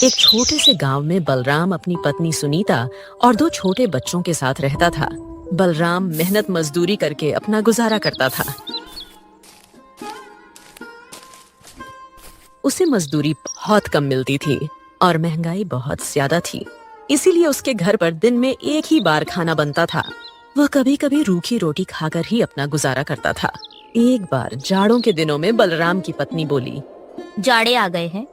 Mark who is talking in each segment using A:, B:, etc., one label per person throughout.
A: एक छोटे से गांव में बलराम अपनी पत्नी सुनीता और दो छोटे बच्चों के साथ रहता था। बलराम मेहनत मजदूरी करके अपना गुजारा करता था। उसे मजदूरी बहुत कम मिलती थी और महंगाई बहुत ज्यादा थी, इसीलिए उसके घर पर दिन में एक ही बार खाना बनता था। वह कभी कभी रूखी रोटी खाकर ही अपना गुजारा करता था। एक बार जाड़ों के दिनों में बलराम की पत्नी बोली,
B: जाड़े आ गए हैं।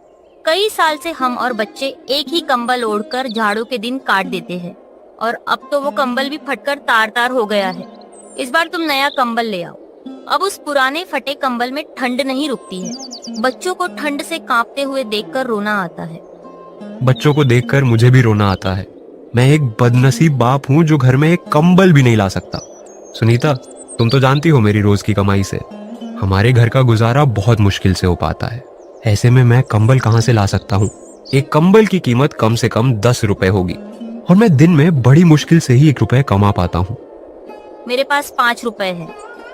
B: कई साल से हम और बच्चे एक ही कंबल ओढ़कर जाड़ों के दिन काट देते हैं और अब तो वो कंबल भी फटकर तार तार हो गया है। इस बार तुम नया कंबल ले आओ। अब उस पुराने फटे कंबल में ठंड नहीं रुकती है। बच्चों को ठंड से कांपते हुए देखकर रोना आता है।
C: बच्चों को देखकर मुझे भी रोना आता है। मैं एक बदनसीब बाप हूँ जो घर में एक कंबल भी नहीं ला सकता। सुनीता, तुम तो जानती हो मेरी रोज की कमाई से हमारे घर का गुजारा बहुत मुश्किल से हो पाता है। ऐसे में मैं कंबल कहाँ से ला सकता हूँ? एक कंबल की कीमत कम से कम 10 रुपए होगी और मैं दिन में बड़ी मुश्किल से ही 1 रुपए कमा पाता हूँ।
B: मेरे पास 5 रुपए है।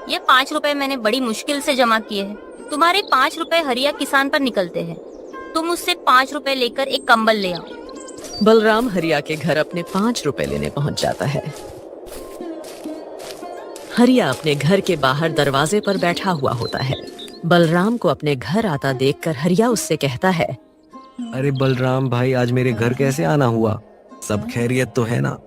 B: ये 5 रुपए मैंने बड़ी मुश्किल से जमा किए हैं। तुम्हारे 5 रुपए हरिया किसान पर निकलते हैं। तुम उससे 5 रुपए लेकर एक कंबल ले आओ।
A: बलराम हरिया के घर अपने 5 रुपए लेने पहुंच जाता है। हरिया अपने घर के बाहर दरवाजे पर बैठा हुआ होता है। बलराम को अपने घर आता देखकर हरिया उससे कहता है,
D: अरे बलराम भाई, आज मेरे घर कैसे आना हुआ? सब खैरियत तो है ना?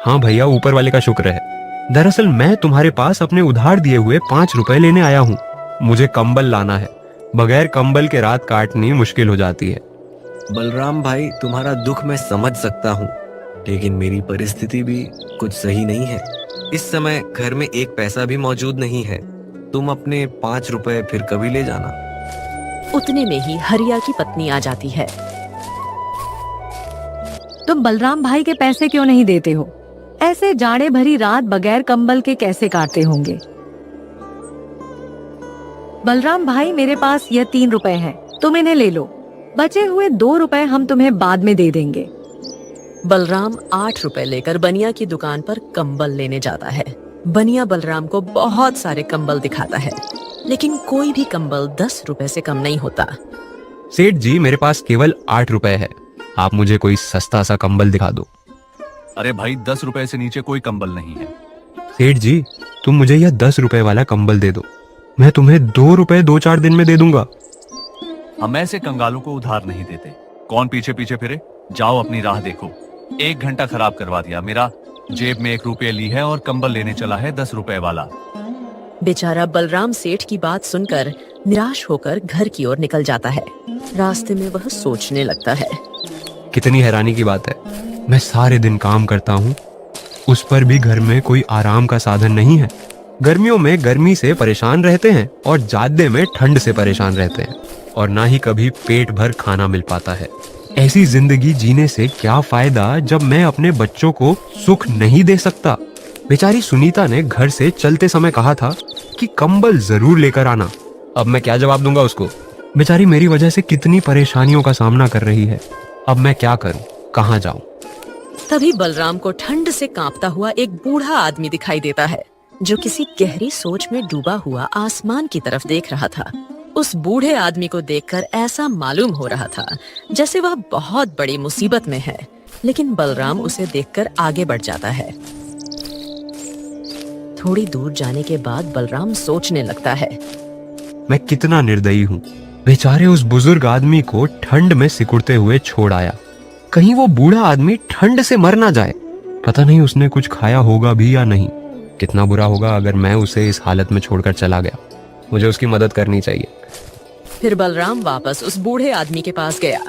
C: हाँ भैया, ऊपर वाले का शुक्र है। दरअसल मैं तुम्हारे पास अपने उधार दिए हुए 5 रुपए लेने आया हूँ। मुझे कंबल लाना है। बगैर कंबल के रात काटनी मुश्किल हो जाती है।
D: बलराम भाई, तुम्हारा दुख मैं समझ सकता हूँ, लेकिन मेरी परिस्थिति भी कुछ सही नहीं है। इस समय घर में एक पैसा भी मौजूद नहीं है। तुम अपने 5 रुपए फिर कभी ले जाना।
A: उतने में ही हरिया की पत्नी आ जाती है।
E: तुम बलराम भाई के पैसे क्यों नहीं देते हो? ऐसे जाड़े भरी रात बगैर कंबल के कैसे काटते होंगे? बलराम भाई, मेरे पास यह 3 रुपए हैं, तुम इन्हें ले लो। बचे हुए 2 रुपए हम तुम्हें बाद में दे देंगे।
A: बलराम 8 रुपए लेकर बनिया की दुकान पर कंबल लेने जाता है। बनिया बलराम को बहुत सारे कंबल दिखाता है, लेकिन कोई भी कंबल 10 रुपए से कम नहीं होता।
C: सेठ जी, मेरे पास केवल 8 रुपए है। आप मुझे कोई सस्ता सा कंबल दिखा दो।
F: अरे भाई, 10 रुपए से नीचे कोई कंबल नहीं है।
C: सेठ जी, तुम मुझे यह 10 रुपए वाला कंबल दे दो। मैं तुम्हें 2 रुपए 2-4 दिन में दे दूंगा।
F: हम ऐसे कंगालों को उधार नहीं देते। कौन पीछे पीछे फिरे? जाओ अपनी राह देखो। 1 घंटा खराब करवा दिया मेरा। जेब में 1 रुपये ली है और कंबल लेने चला है 10 रुपए वाला।
A: बेचारा बलराम सेठ की बात सुनकर निराश होकर घर की ओर निकल जाता है। रास्ते में वह सोचने लगता है,
C: कितनी हैरानी की बात है। मैं सारे दिन काम करता हूँ, उस पर भी घर में कोई आराम का साधन नहीं है। गर्मियों में गर्मी से परेशान रहते हैं और जाड़े में ठंड से परेशान रहते हैं, और ना ही कभी पेट भर खाना मिल पाता है। ऐसी जिंदगी जीने से क्या फायदा जब मैं अपने बच्चों को सुख नहीं दे सकता। बेचारी सुनीता ने घर से चलते समय कहा था कि कंबल जरूर लेकर आना। अब मैं क्या जवाब दूंगा उसको? बेचारी मेरी वजह से कितनी परेशानियों का सामना कर रही है। अब मैं क्या करूं, कहाँ जाऊं?
A: तभी बलराम को ठंड से कांपता हुआ एक बूढ़ा आदमी दिखाई देता है, जो किसी गहरी सोच में डूबा हुआ आसमान की तरफ देख रहा था। उस बूढ़े आदमी को देखकर ऐसा मालूम हो रहा था जैसे वह बहुत बड़ी मुसीबत में है, लेकिन बलराम उसे देखकर आगे बढ़ जाता है। थोड़ी दूर जाने के बाद बलराम सोचने लगता है,
C: मैं कितना निर्दयी हूँ। बेचारे उस बुजुर्ग आदमी को ठंड में सिकुड़ते हुए छोड़ आया। कहीं वो बूढ़ा आदमी ठंड से मर ना जाए। पता नहीं उसने कुछ खाया होगा भी या नहीं। कितना बुरा होगा अगर मैं उसे इस हालत में छोड़कर चला गया। मुझे उसकी मदद करनी चाहिए।
A: फिर बलराम वापस उस बूढ़े आदमी के पास गया।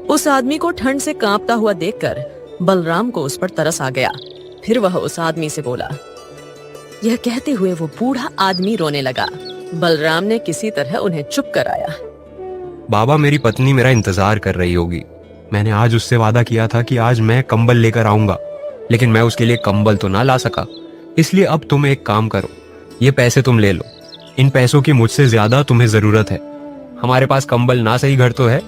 A: उस आदमी को ठंड से कांपता हुआ देखकर बलराम को उस पर तरस आ गया। फिर वह उस आदमी से बोला। यह कहते हुए वो बूढ़ा आदमी रोने लगा। बलराम ने किसी तरह उन्हें चुप कराया।
C: बाबा, मेरी पत्नी मेरा इंतजार कर रही होगी। मैंने आज उससे वादा किया था कि आज मैं कंबल लेकर आऊंगा, लेकिन मैं उसके लिए कंबल तो ना ला सका। इसलिए अब तुम एक काम करो, ये पैसे तुम ले लो। इन पैसों की मुझसे ज्यादा तुम्हें जरूरत है। हमारे पास कंबल ना सही घर तो है,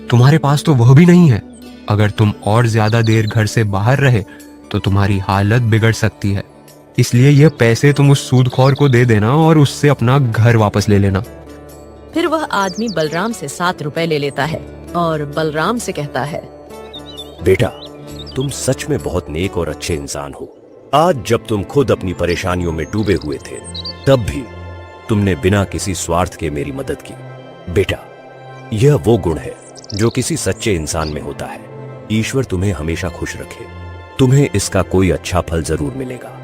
C: तुम्हारे पास तो वह भी नहीं है। अगर तुम और ज्यादा देर घर से बाहर रहे तो तुम्हारी हालत बिगड़ सकती है। इसलिए ये पैसे तुम उस सूदखोर को दे देना और उससे अपना घर वापस ले लेना।
A: फिर वह आदमी बलराम से 7 रुपए ले लेता है और बलराम से कहता है,
G: बेटा, तुम सच में बहुत नेक और अच्छे इंसान हो। आज जब तुम खुद अपनी परेशानियों में डूबे हुए थे, तब भी तुमने बिना किसी स्वार्थ के मेरी मदद की। बेटा, यह वो गुण है जो किसी सच्चे इंसान में होता है। ईश्वर तुम्हें हमेशा खुश रखे। तुम्हें इसका कोई अच्छा फल जरूर मिलेगा।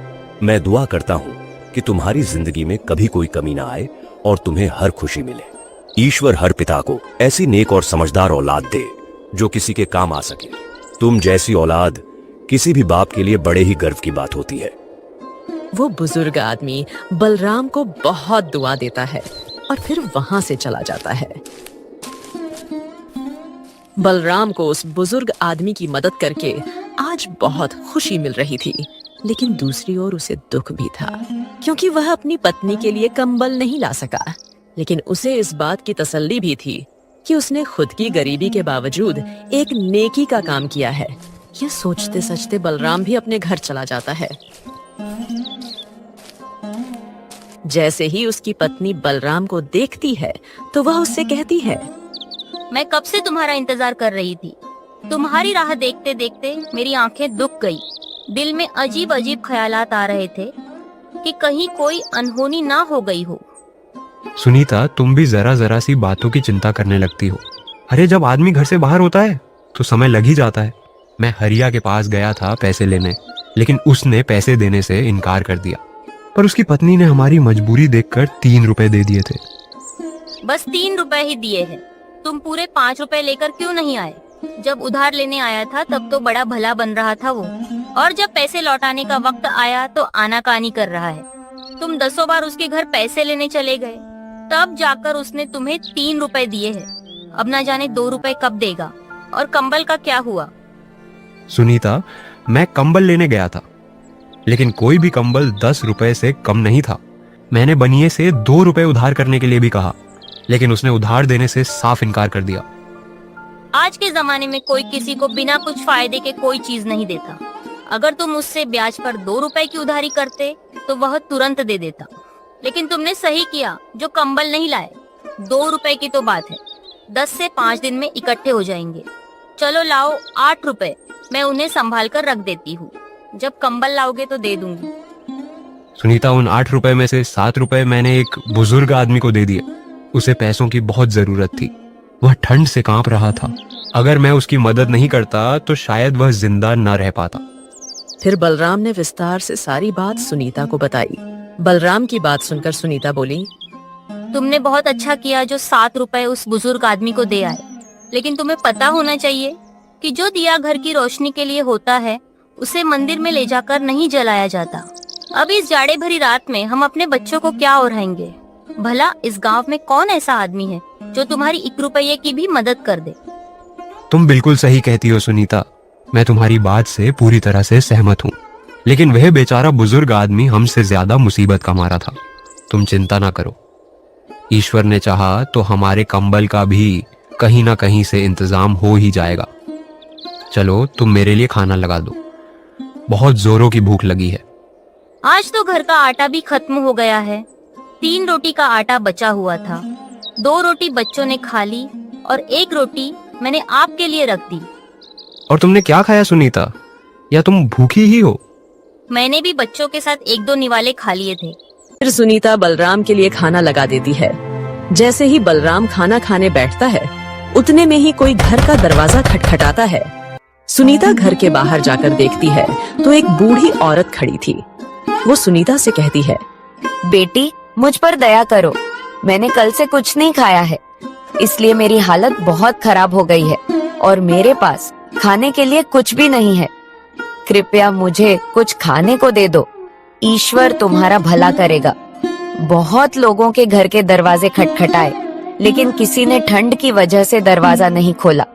G: मैं दुआ करता हूं कि तुम्हारी जिंदगी में कभी कोई कमी ना आए और तुम्हें हर खुशी मिले। ईश्वर हर पिता को ऐसी नेक और समझदार औलाद दे जो किसी के काम आ सके। तुम जैसी औलाद किसी भी बाप के लिए बड़े ही गर्व की बात होती है।
A: वो बुजुर्ग आदमी बलराम को बहुत दुआ देता है और फिर वहां से चला जाता है। बलराम को उस बुजुर्ग आदमी की मदद करके आज बहुत खुशी मिल रही थी, लेकिन दूसरी ओर उसे दुख भी था, क्योंकि वह अपनी पत्नी के लिए कंबल नहीं ला सका। लेकिन उसे इस बात की तसल्ली भी थी कि उसने खुद की गरीबी के बावजूद एक नेकी का काम किया है। यह सोचते सोचते बलराम भी अपने घर चला जाता है। जैसे ही उसकी पत्नी बलराम को देखती है तो वह उससे कहती है,
B: मैं कब से तुम्हारा इंतजार कर रही थी। तुम्हारी राह देखते देखते मेरी आंखें दुख गई। दिल में अजीब अजीब ख्यालात आ रहे थे कि कहीं कोई अनहोनी ना हो गई हो।
C: सुनीता, तुम भी जरा जरा सी बातों की चिंता करने लगती हो। अरे, जब आदमी घर से बाहर होता है तो समय लग ही जाता है। मैं हरिया के पास गया था पैसे लेने, लेकिन उसने पैसे देने से इनकार कर दिया। पर उसकी पत्नी ने हमारी मजबूरी देखकर 3 रुपए दे दिए थे।
B: बस 3 रुपए ही दिए हैं। तुम पूरे 5 रुपए लेकर क्यों नहीं आए? जब उधार लेने आया था तब तो बड़ा भला बन रहा था वो, और जब पैसे लौटाने का वक्त आया तो आनाकानी कर रहा है। तुम 10 बार उसके घर पैसे लेने चले गए, तब जाकर उसने तुम्हें 3 रुपए दिए हैं। अब ना जाने 2 रुपए कब देगा। और कंबल का क्या हुआ?
C: सुनीता, मैं कंबल लेने गया था, लेकिन कोई भी कंबल 10 रुपए से कम नहीं था। मैंने बनिए से 2 रुपए उधार करने के लिए भी कहा, लेकिन उसने उधार देने से साफ इनकार कर दिया।
B: आज के जमाने में कोई किसी को बिना कुछ फायदे के कोई चीज नहीं देता। अगर तुम उससे ब्याज पर 2 रुपए की उधारी करते तो वह तुरंत दे देता। लेकिन तुमने सही किया जो कंबल नहीं लाए। 2 रुपए की तो बात है, 10 से 5 दिन में इकट्ठे हो जाएंगे। चलो लाओ 8 रुपए, मैं उन्हें संभाल कर रख देती हूँ। जब कंबल लाओगे तो दे दूंगी।
C: सुनीता, उन 8 रुपए में से 7 रुपए मैंने एक बुजुर्ग आदमी को दे दिए। उसे पैसों की बहुत जरूरत थी। वह ठंड से कांप रहा था। अगर मैं उसकी मदद नहीं करता तो शायद वह जिंदा न रह पाता।
A: फिर बलराम ने विस्तार से सारी बात सुनीता को बताई। बलराम की बात सुनकर सुनीता बोली,
B: तुमने बहुत अच्छा किया जो 7 रुपए उस बुजुर्ग आदमी को दे आए। लेकिन तुम्हें पता होना चाहिए कि जो दिया घर की रोशनी के लिए होता है उसे मंदिर में ले जाकर नहीं जलाया जाता। अब इस जाड़े भरी रात में हम अपने बच्चों को क्या ओढ़ाएंगे? भला इस गांव में कौन ऐसा आदमी है जो तुम्हारी 1 रुपये की भी मदद कर दे?
C: तुम बिल्कुल सही कहती हो सुनीता, मैं तुम्हारी बात से पूरी तरह से सहमत हूँ। लेकिन वह बेचारा बुजुर्ग आदमी हमसे ज्यादा मुसीबत का मारा था। तुम चिंता ना करो, ईश्वर ने चाहा तो हमारे कंबल का भी कहीं ना कहीं से इंतजाम हो ही जाएगा। चलो, तुम मेरे लिए खाना लगा दो, बहुत जोरों की भूख लगी है।
B: आज तो घर का आटा भी खत्म हो गया है। 3 रोटी का आटा बचा हुआ था। 2 रोटी बच्चों ने खा ली और 1 रोटी मैंने आपके लिए रख दी।
C: और तुमने क्या खाया सुनीता? या तुम भूखी ही हो?
B: मैंने भी बच्चों के साथ 1-2 निवाले खा लिए थे।
A: फिर सुनीता बलराम के लिए खाना लगा देती है। जैसे ही बलराम खाना खाने बैठता है, उतने में ही कोई घर का दरवाजा खटखटाता है। सुनीता घर के बाहर जाकर देखती है तो एक बूढ़ी औरत खड़ी थी। वो सुनीता से कहती है,
H: बेटी, मुझ पर दया करो। मैंने कल से कुछ नहीं खाया है, इसलिए मेरी हालत बहुत खराब हो गई है और मेरे पास खाने के लिए कुछ भी नहीं है। कृपया मुझे कुछ खाने को दे दो। ईश्वर तुम्हारा भला करेगा। बहुत लोगों के घर के दरवाजे खटखटाए, लेकिन किसी ने ठंड की वजह से दरवाजा नहीं खोला।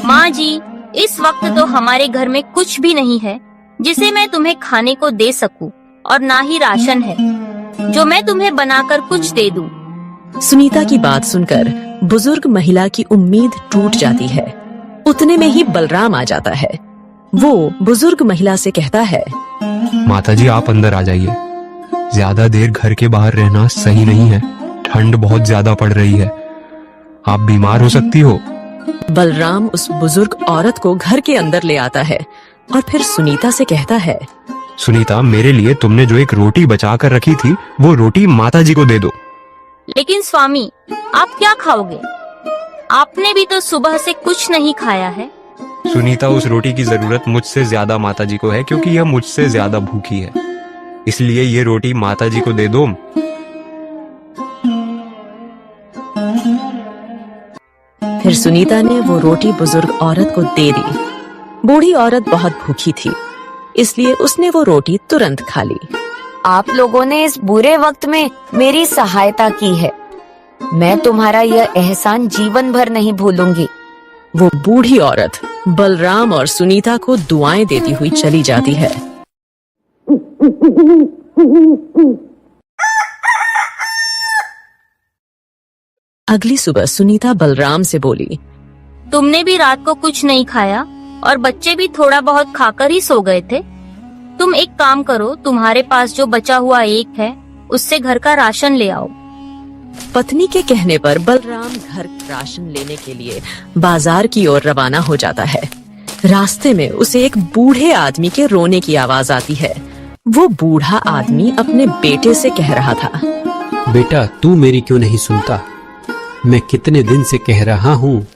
B: माँ जी, इस वक्त तो हमारे घर में कुछ भी नहीं है जिसे मैं तुम्हें खाने को दे सकूं, और ना ही राशन है जो मैं तुम्हें बनाकर कुछ दे दूं।
A: सुनीता की बात सुनकर बुजुर्ग महिला की उम्मीद टूट जाती है। उतने में ही बलराम आ जाता है। वो बुजुर्ग महिला से कहता है,
C: माताजी, आप अंदर आ जाइए। ज्यादा देर घर के बाहर रहना सही नहीं है। ठंड बहुत ज्यादा पड़ रही है, आप बीमार हो सकती हो।
A: बलराम उस बुजुर्ग औरत को घर के अंदर ले आता है और फिर सुनीता से कहता है,
C: सुनीता, मेरे लिए तुमने जो एक रोटी बचा कर रखी थी, वो रोटी माता जी को दे दो।
B: लेकिन स्वामी, आप क्या खाओगे? आपने भी तो सुबह से कुछ नहीं खाया है।
C: सुनीता, उस रोटी की जरूरत मुझसे ज्यादा माता जी को है, क्योंकि यह मुझसे ज्यादा भूखी है, इसलिए ये रोटी माता जी को दे दो।
A: फिर सुनीता ने वो रोटी बुजुर्ग औरत को दे दी। बूढ़ी औरत बहुत भूखी थी, इसलिए उसने वो रोटी तुरंत खा ली।
H: आप लोगों ने इस बुरे वक्त में मेरी सहायता की है। मैं तुम्हारा यह एहसान जीवन भर नहीं भूलूंगी।
A: वो बूढ़ी औरत बलराम और सुनीता को दुआएं देती हुई चली जाती है। अगली सुबह सुनीता बलराम से बोली,
B: तुमने भी रात को कुछ नहीं खाया और बच्चे भी थोड़ा बहुत खाकर ही सो गए थे। तुम एक काम करो, तुम्हारे पास जो बचा हुआ एक है, उससे घर का राशन ले आओ।
A: पत्नी के कहने पर बलराम घर राशन लेने के लिए बाजार की ओर रवाना हो जाता है। रास्ते में उसे एक बूढ़े आदमी के रोने की आवाज आती है। वो बूढ़ा आदमी अपने बेटे से कह रहा था,
I: बेटा, तू मेरी क्यों नहीं सुनता? मैं कितने दिन से कह रहा हूँ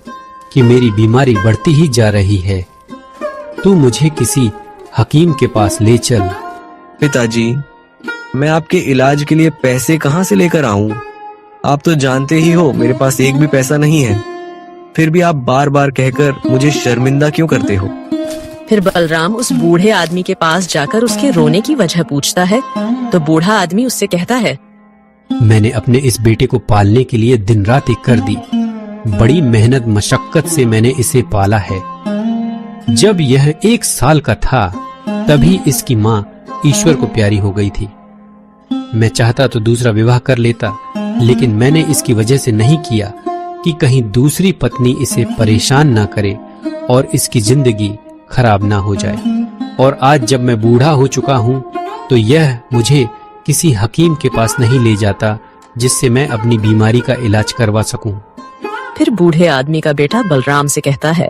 I: कि मेरी बीमारी बढ़ती ही जा रही है। तू मुझे किसी हकीम के पास ले चल।
D: पिताजी, मैं आपके इलाज के लिए पैसे कहाँ से लेकर आऊं? आप तो जानते ही हो मेरे पास एक भी पैसा नहीं है। फिर भी आप बार बार कहकर मुझे शर्मिंदा क्यों करते हो?
A: फिर बलराम उस बूढ़े आदमी के पास जाकर उसके रोने की वजह पूछता है, तो बूढ़ा आदमी उससे कहता है,
I: मैंने अपने इस बेटे को पालने के लिए दिन रात एक कर दी। बड़ी मेहनत मशक्कत से मैंने इसे पाला है। जब यह 1 साल का था, तभी इसकी माँ ईश्वर को प्यारी हो गई थी। मैं चाहता तो दूसरा विवाह कर लेता, लेकिन मैंने इसकी वजह से नहीं किया कि कहीं दूसरी पत्नी इसे परेशान ना करे और इसकी जिंदगी खराब ना हो जाए। और आज जब मैं बूढ़ा हो चुका हूँ, तो यह मुझे किसी हकीम के पास नहीं ले जाता, जिससे मैं अपनी बीमारी का इलाज करवा सकूं।
A: फिर बूढ़े आदमी का बेटा बलराम से कहता है,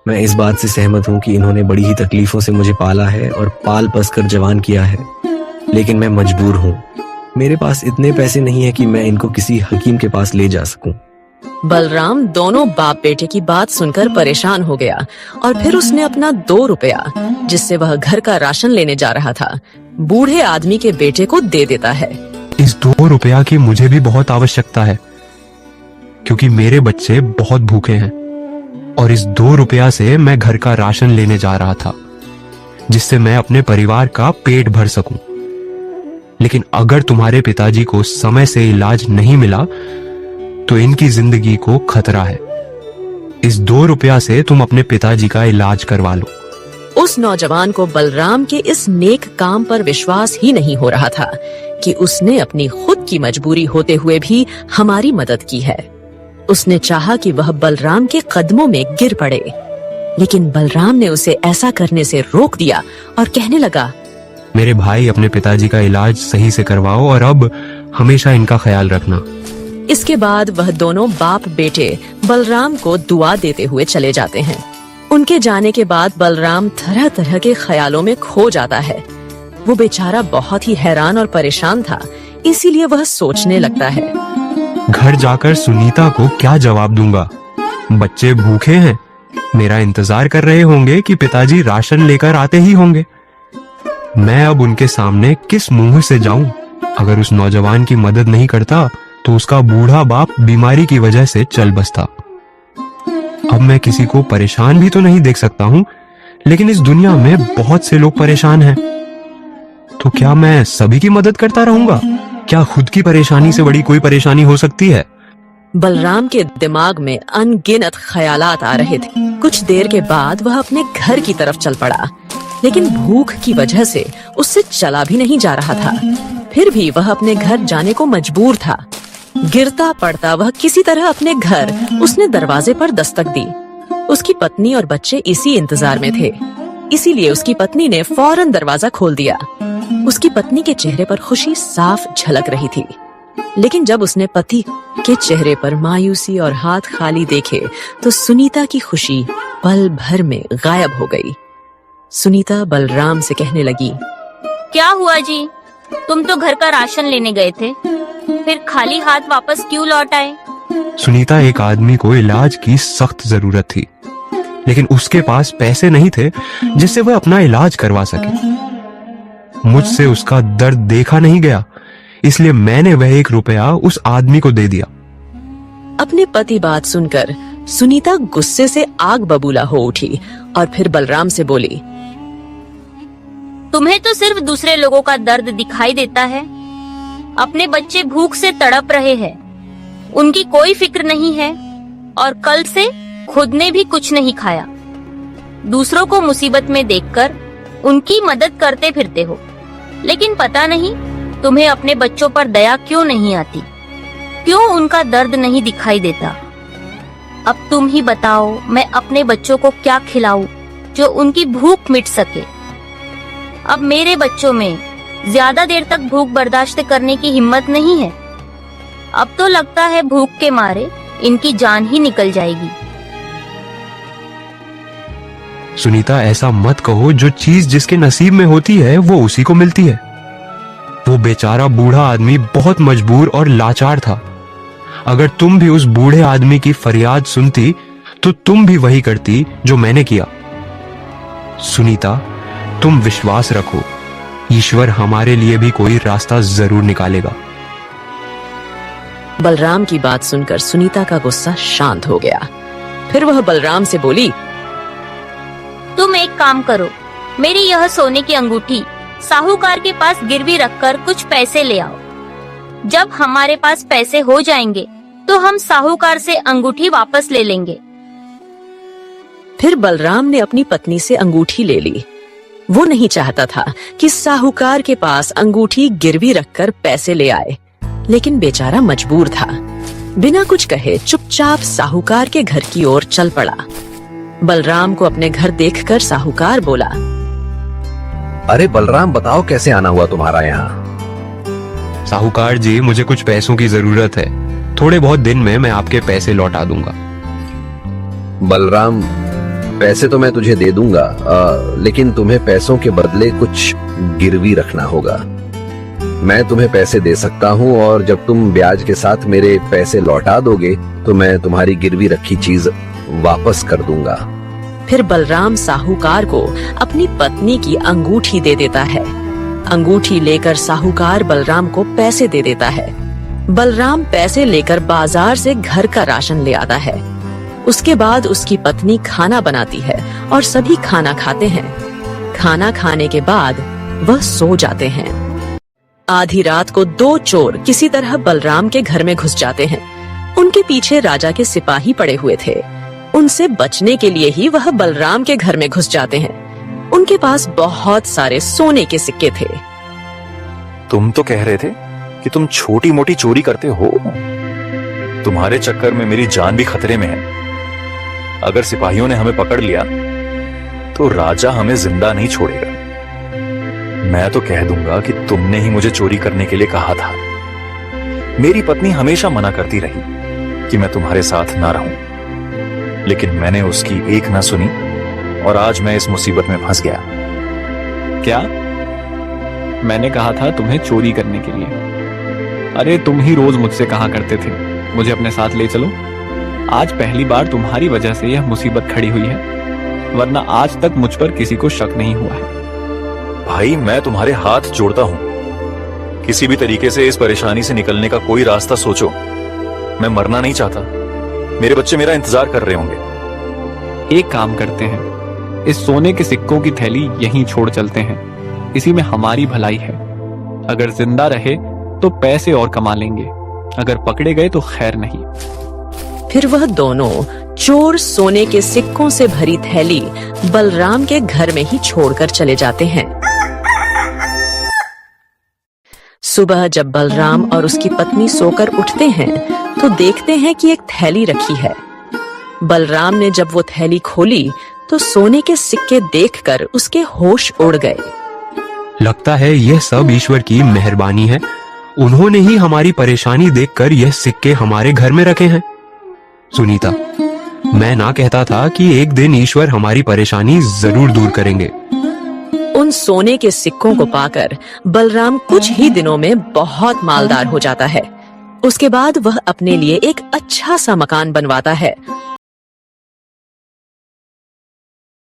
D: मैं इस बात से सहमत हूँ कि इन्होंने बड़ी ही तकलीफों से मुझे पाला है और पाल पस कर जवान किया है, लेकिन मैं मजबूर हूँ। मेरे पास इतने पैसे नहीं है कि मैं इनको किसी हकीम के पास ले जा सकूं।
A: बलराम दोनों बाप बेटे की बात सुनकर परेशान हो गया और फिर उसने अपना 2 रुपया, जिससे वह घर का राशन लेने जा रहा था, बूढ़े आदमी के बेटे को दे देता है।
C: इस 2 रुपया की मुझे भी बहुत आवश्यकता है, क्योंकि मेरे बच्चे बहुत भूखे हैं और इस 2 रुपया से मैं घर का राशन लेने जा रहा था, जिससे मैं अपने परिवार का पेट भर सकूं। लेकिन अगर तुम्हारे पिताजी को समय से इलाज नहीं मिला, तो इनकी जिंदगी को खतरा है। इस 2 रुपया से तुम अपने पिताजी का इलाज करवा लो।
A: उस नौजवान को बलराम के इस नेक काम पर विश्वास ही नहीं हो रहा था कि उसने अपनी खुद की मजबूरी होते हुए भी हमारी मदद की है। उसने चाहा कि वह बलराम के कदमों में गिर पड़े, लेकिन बलराम ने उसे ऐसा करने से रोक दिया और कहने लगा,
C: मेरे भाई, अपने पिताजी का इलाज सही से करवाओ और अब हमेशा इनका ख्याल रखना।
A: इसके बाद वह दोनों बाप बेटे बलराम को दुआ देते हुए चले जाते हैं। उनके जाने के बाद बलराम तरह तरह के ख्यालों में खो जाता है। वो बेचारा बहुत ही हैरान और परेशान था, इसीलिए वह सोचने लगता है,
C: घर जाकर सुनीता को क्या जवाब दूंगा? बच्चे भूखे हैं, मेरा इंतजार कर रहे होंगे कि पिताजी राशन लेकर आते ही होंगे। मैं अब उनके सामने किस मुंह से जाऊं? अगर उस नौजवान की मदद नहीं करता, तो उसका बूढ़ा बाप बीमारी की वजह से चल बसता। अब मैं किसी को परेशान भी तो नहीं देख सकता हूँ, लेकिन इस दुनिया में बहुत से लोग परेशान हैं। तो क्या मैं सभी की मदद करता रहूंगा? क्या खुद की परेशानी से बड़ी कोई परेशानी हो सकती है?
A: बलराम के दिमाग में अनगिनत ख्यालात आ रहे थे। कुछ देर के बाद वह अपने घर की तरफ चल पड़ा, लेकिन भूख की वजह से उससे चला भी नहीं जा रहा था। फिर भी वह अपने घर जाने को मजबूर था। गिरता पड़ता वह किसी तरह अपने घर उसने दरवाजे पर दस्तक दी। उसकी पत्नी और बच्चे इसी इंतजार में थे, इसीलिए उसकी पत्नी ने फौरन दरवाजा खोल दिया। उसकी पत्नी के चेहरे पर खुशी साफ झलक रही थी। लेकिन जब उसने पति के चेहरे पर मायूसी और हाथ खाली देखे तो सुनीता की खुशी पल भर में गायब हो गई। सुनीता बलराम से कहने लगी,
B: क्या हुआ जी, तुम तो घर का राशन लेने गए थे, फिर खाली हाथ वापस क्यों लौट आए?
C: सुनीता, एक आदमी को इलाज की सख्त जरूरत थी, लेकिन उसके पास पैसे नहीं थे जिससे वह अपना इलाज करवा सके। मुझसे उसका दर्द देखा नहीं गया, इसलिए मैंने वह 1 रुपया उस आदमी को दे दिया।
A: अपने पति बात सुनकर सुनीता गुस्से से आग बबूला हो उठी और फिर बलराम से बोली,
B: तुम्हें तो सिर्फ दूसरे लोगों का दर्द दिखाई देता है। अपने बच्चे भूख से तड़प रहे हैं, उनकी कोई फिक्र नहीं है और कल से खुद ने भी कुछ नहीं खाया। दूसरों को मुसीबत में देखकर उनकी मदद करते फिरते हो, लेकिन पता नहीं तुम्हें अपने बच्चों पर दया क्यों नहीं आती, क्यों उनका दर्द नहीं दिखाई देता। अब तुम ही बताओ, मैं अपने बच्चों को क्या खिलाऊं जो उनकी भूख मिट सके। अब मेरे बच्चों में ज्यादा देर तक भूख बर्दाश्त करने की हिम्मत नहीं है। अब तो लगता है भूख के मारे इनकी जान ही निकल जाएगी।
C: सुनीता, ऐसा मत कहो, जो चीज जिसके नसीब में होती है वो उसी को मिलती है। वो बेचारा बूढ़ा आदमी बहुत मजबूर और लाचार था। अगर तुम भी उस बूढ़े आदमी की फरियाद सुनती तो तुम भी वही करती जो मैंने किया। सुनीता, तुम विश्वास रखो, ईश्वर हमारे लिए भी कोई रास्ता जरूर निकालेगा।
A: बलराम की बात सुनकर सुनीता का गुस्सा शांत हो गया। फिर वह बलराम से बोली,
B: तुम एक काम करो, मेरी यह सोने की अंगूठी साहूकार के पास गिरवी रखकर कुछ पैसे ले आओ। जब हमारे पास पैसे हो जाएंगे तो हम साहूकार से अंगूठी वापस ले लेंगे।
A: फिर बलराम ने अपनी पत्नी से अंगूठी ले ली। वो नहीं चाहता था कि साहूकार के पास अंगूठी गिरवी रखकर पैसे ले आए, लेकिन बेचारा मजबूर था। बिना कुछ कहे चुपचाप साहूकार के घर की ओर चल पड़ा। बलराम को अपने घर देखकर साहूकार बोला,
G: अरे बलराम, बताओ कैसे आना हुआ तुम्हारा यहाँ?
C: साहूकार जी, मुझे कुछ पैसों की जरूरत है। थोड़े बहुत दिन में मैं आपके पैसे लौटा दूंगा।
G: बलराम, पैसे तो मैं तुझे दे दूंगा, लेकिन तुम्हें पैसों के बदले कुछ गिरवी रखना होगा। मैं तुम्हें पैसे दे सकता हूँ और जब तुम ब्याज के साथ मेरे पैसे लौटा दोगे तो मैं तुम्हारी गिरवी रखी चीज वापस कर दूंगा।
A: फिर बलराम साहूकार को अपनी पत्नी की अंगूठी दे देता है। अंगूठी लेकर साहूकार बलराम को पैसे दे देता है। बलराम पैसे लेकर बाजार से घर का राशन ले आता है। उसके बाद उसकी पत्नी खाना बनाती है और सभी खाना खाते हैं। खाना खाने के बाद वह सो जाते हैं। आधी रात को 2 चोर किसी तरह बलराम के घर में घुस जाते हैं। उनके पीछे राजा के सिपाही पड़े हुए थे। उनसे बचने के लिए ही वह बलराम के घर में घुस जाते हैं। उनके पास बहुत सारे सोने के सिक्के थे।
J: तुम तो कह रहे थे कि तुम छोटी मोटी चोरी करते हो। तुम्हारे चक्कर में मेरी जान भी खतरे में है। अगर सिपाहियों ने हमें पकड़ लिया तो राजा हमें जिंदा नहीं छोड़ेगा। मैं तो कह दूंगा कि तुमने ही मुझे चोरी करने के लिए कहा था। मेरी पत्नी हमेशा मना करती रही कि मैं तुम्हारे साथ ना रहूं, लेकिन मैंने उसकी एक ना सुनी और आज मैं इस मुसीबत में फंस गया।
K: क्या? मैंने कहा था तुम्हें चोरी करने के लिए। अरे तुम ही रोज मुझसे कहा करते थे मुझे अपने साथ ले चलो। आज पहली बार तुम्हारी वजह से यह मुसीबत खड़ी हुई है, वरना आज तक मुझ पर किसी को शक नहीं हुआ है।
J: भाई, मैं तुम्हारे हाथ जोड़ता हूं, किसी भी तरीके से इस परेशानी से निकलने का कोई रास्ता सोचो। मैं मरना नहीं चाहता। मेरे बच्चे मेरा इंतजार कर रहे होंगे।
K: एक काम करते हैं, इस सोने के सिक्कों की थैली यहीं छोड़ चलते हैं। इसी में हमारी भलाई है। अगर जिंदा रहे तो पैसे और कमा लेंगे, अगर पकड़े गए तो खैर नहीं।
A: फिर वह दोनों चोर सोने के सिक्कों से भरी थैली बलराम के घर में ही छोड़कर चले जाते हैं। सुबह जब बलराम और उसकी पत्नी सोकर उठते हैं तो देखते हैं कि एक थैली रखी है। बलराम ने जब वो थैली खोली तो सोने के सिक्के देखकर उसके होश उड़ गए।
C: लगता है यह सब ईश्वर की मेहरबानी है उन्होंने ही हमारी परेशानी देखकर यह सिक्के हमारे घर में रखे हैं। सुनीता, मैं ना कहता था कि एक दिन ईश्वर हमारी परेशानी जरूर दूर करेंगे।
A: उन सोने के सिक्कों को पाकर बलराम कुछ ही दिनों में बहुत मालदार हो जाता है। उसके बाद वह अपने लिए एक अच्छा सा मकान बनवाता है